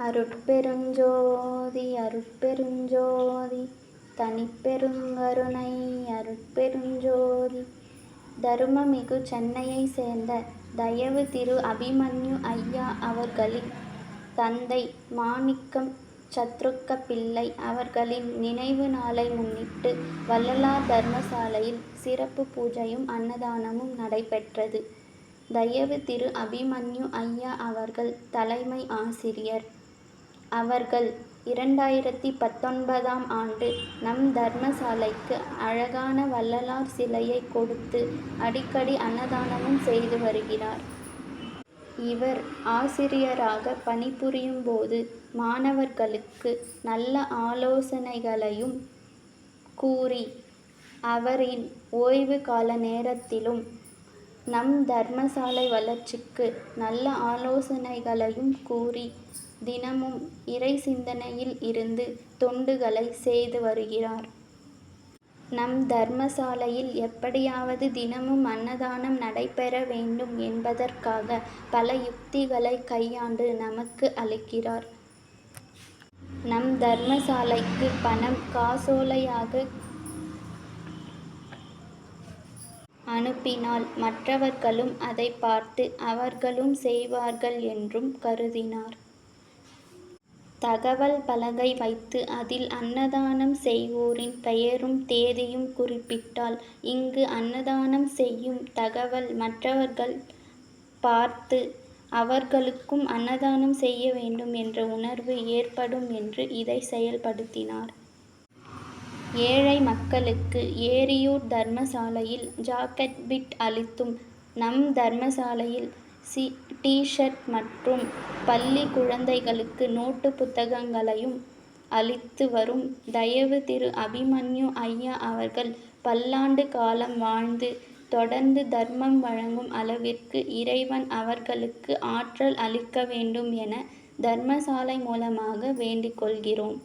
அருட்பெருஞ்சோதி அருட்பெருஞ்சோதி தனிப்பெருங்கருணை அருட்பெருஞ்சோதி. தருமமிகு சென்னையைச் சேர்ந்த தயவு திரு அபிமன்யு ஐயா அவர்களின் தந்தை மாணிக்கம் சத்ருக்க பிள்ளை அவர்களின் நினைவு நாளை முன்னிட்டு வள்ளலார் தர்மசாலையில் சிறப்பு பூஜையும் அன்னதானமும் நடைபெற்றது. தயவு திரு அபிமன்யு ஐயா அவர்கள் தலைமை ஆசிரியர். அவர்கள் 2019ஆம் ஆண்டு நம் தர்மசாலைக்கு அழகான வள்ளலார் சிலையை கொடுத்து அடிக்கடி அன்னதானமும் செய்து வருகிறார். இவர் ஆசிரியராக பணிபுரியும் போது மாணவர்களுக்கு நல்ல ஆலோசனைகளையும் கூறி, அவரின் ஓய்வு கால நேரத்திலும் நம் தர்மசாலை வளர்ச்சிக்கு நல்ல ஆலோசனைகளையும் கூறி, தினமும் இறை சிந்தனையில் இருந்து தொண்டுகளை செய்து வருகிறார். நம் தர்மசாலையில் எப்படியாவது தினமும் அன்னதானம் நடைபெற வேண்டும் என்பதற்காக பல யுக்திகளை கையாண்டு நமக்கு அளிக்கிறார். நம் தர்மசாலைக்கு பணம் காசோலையாக அனுப்பினால் மற்றவர்களும் அதை பார்த்து அவர்களும் செய்வார்கள் என்றும் கருதினார். தகவல் பலகை வைத்து அதில் அன்னதானம் செய்வோரின் பெயரும் தேதியும் குறிப்பிட்டால் இங்கு அன்னதானம் செய்யும் தகவல் மற்றவர்கள் பார்த்து அவர்களுக்கும் அன்னதானம் செய்ய வேண்டும் என்ற உணர்வு ஏற்படும் என்று இதை செயல்படுத்தினார். ஏழை மக்களுக்கு ஏரியூர் தர்மசாலையில் ஜாக்கெட் பிட் அளித்தும், நம் தர்மசாலையில் டி-ஷர்ட் மற்றும் பள்ளி குழந்தைகளுக்கு நோட்டு புத்தகங்களையும் அளித்து வரும் தயவு திரு அபிமன்யு ஐயா அவர்கள் பல்லாண்டு காலம் வாழ்ந்து தொடர்ந்து தர்மம் வழங்கும் அளவிற்கு இறைவன் அவர்களுக்கு ஆற்றல் அளிக்க வேண்டும் என தர்மசாலை மூலமாக வேண்டிக் கொள்கிறோம்.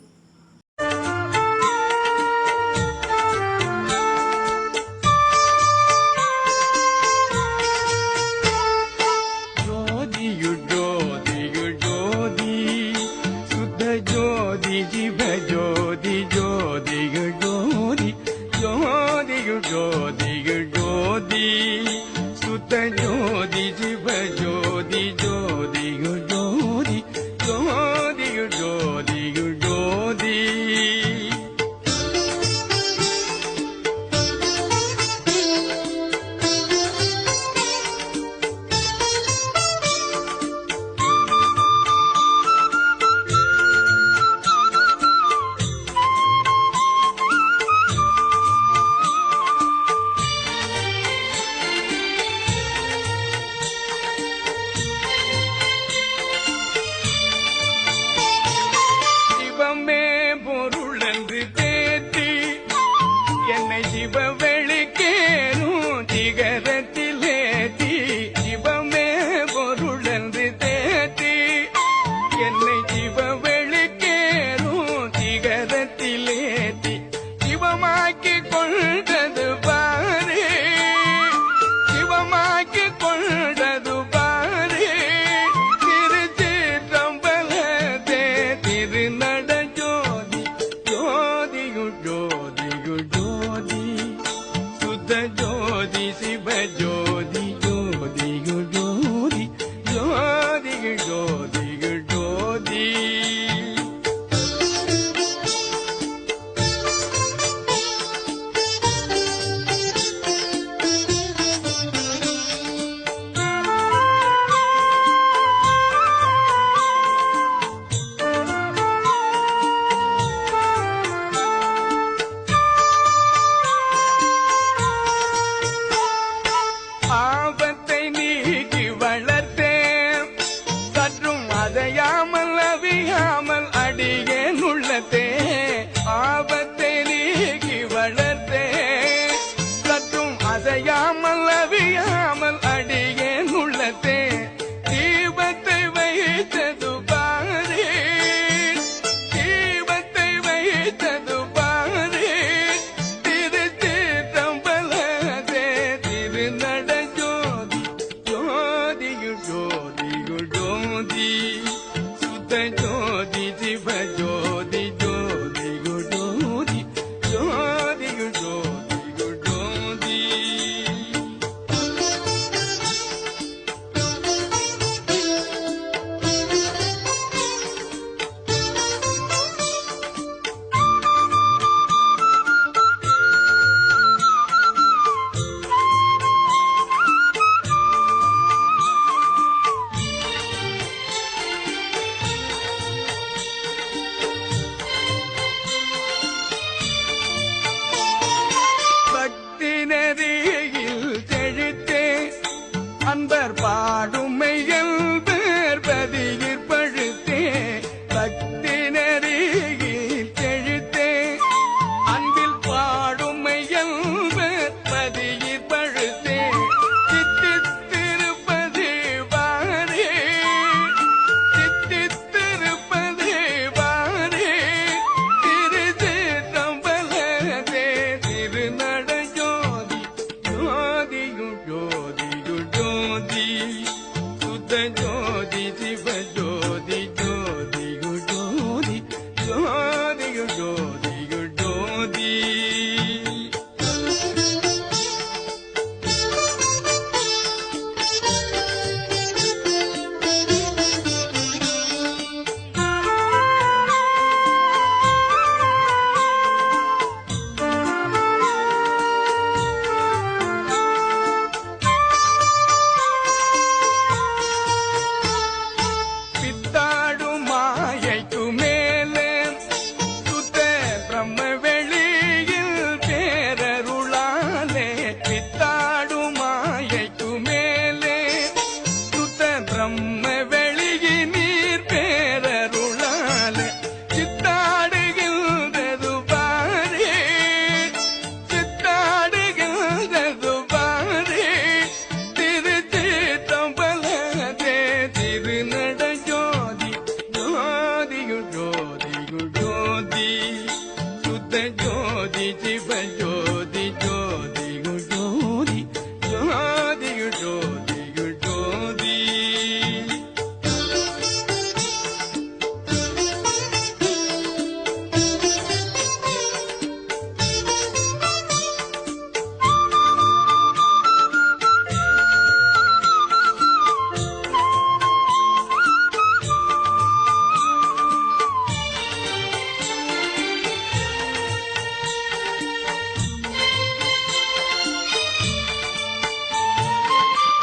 ஜோதி சிவ ஜோதி ஜோதி குஜோதி ஜோதி குஜோதி குஜோதி. அன்பர் பாடுமையில் பேர்பதியில் பழுத்தே பக்தி நெறியில் செழித்தே அன்பில் பாடுமையில் பேர்பதியில் பழுத்தே சித்தித்திருப்பது வாரே சித்தித்திருப்பது வாரே திருச்சிற்றம்பலத்தே திருநட ஜோதி ஜோதியும் ஜோதி ஜோதி சுத்த ஜோதி சிவ ஜோதி ஜோதி ஜோதி ஜோதி ஜோதி ஜோதி. ஜோதி சிவ ஜோதி ஜோதி ஜோதி ஜோதி ஜோதி ஜோதி.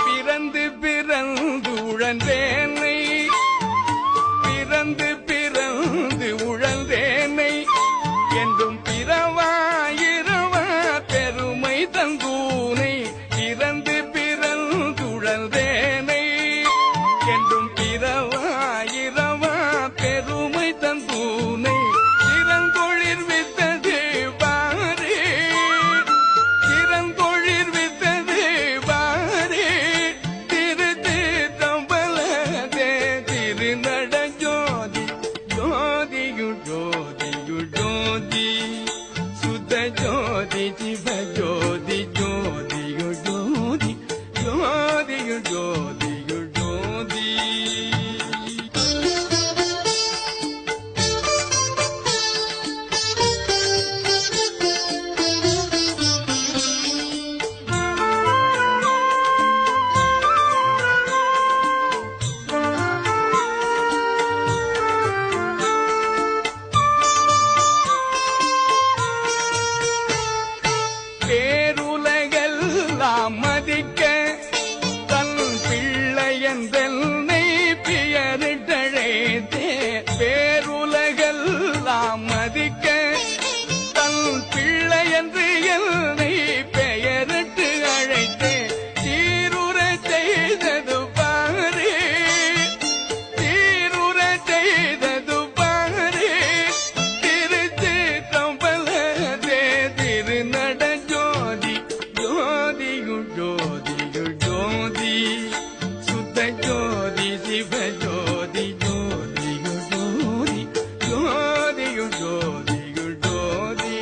பிறந்து பிறந்து உழந்தேனை பிறந்து பிறந்து உழந்தேனை என்றும் பிறவாயிரவா பெருமை தந்தூனை பிறந்து பிறந்து உழந்தேனை என்றும் பிறவாயிரவா பெருமை தந்தூனை திறந்தொழில் வித்தது பாரே திறந்தொழில் வித்தது பாரே திருநட ஜோதி ஜோதியு ஜோதியு ஜோதி சுத்த ஜோதி சிவ ஜோதி ஜோதியு ஜோதி ஜோதியு ஜோதியு ஜோதி. பேருலகெல்லாம் மதிக்க தன் பிள்ளையென்றென்னை பெயரிட்டழைத்தே பேருலகெல்லாம் மதிக்க தன் பிள்ளையென்று என்னை பெயரிட்டு அழைத்தே சீருற செய்தது பாரே சீருற செய்தது பாரே திருச்சிற்றம்பலத்தே திருநட ஜோதி ஜோதியு ஜோதியு ஜோதி சுத்த ஜோதி சிவ ஜோதி ஜோதியு ஜோதி ஜோதியு ஜோதியு ஜோதி.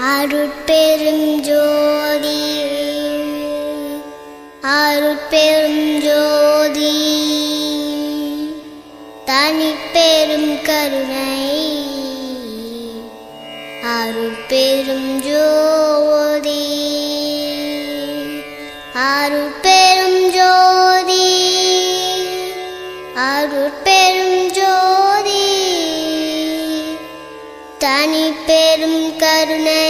அருட்பெரும் ஜோதி அருட்பெரும் பெரும் ஜோதி தனி பெரும் கருணை அருள் பெரும் ஜோதி அருள் பெரும் ஜோதி அருள் பெரும் ஜோதி தனி பெரும் கருணை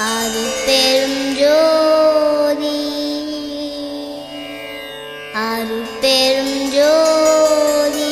அருள் பெரும் ஜோதி அருள் பெரும் ஜோதி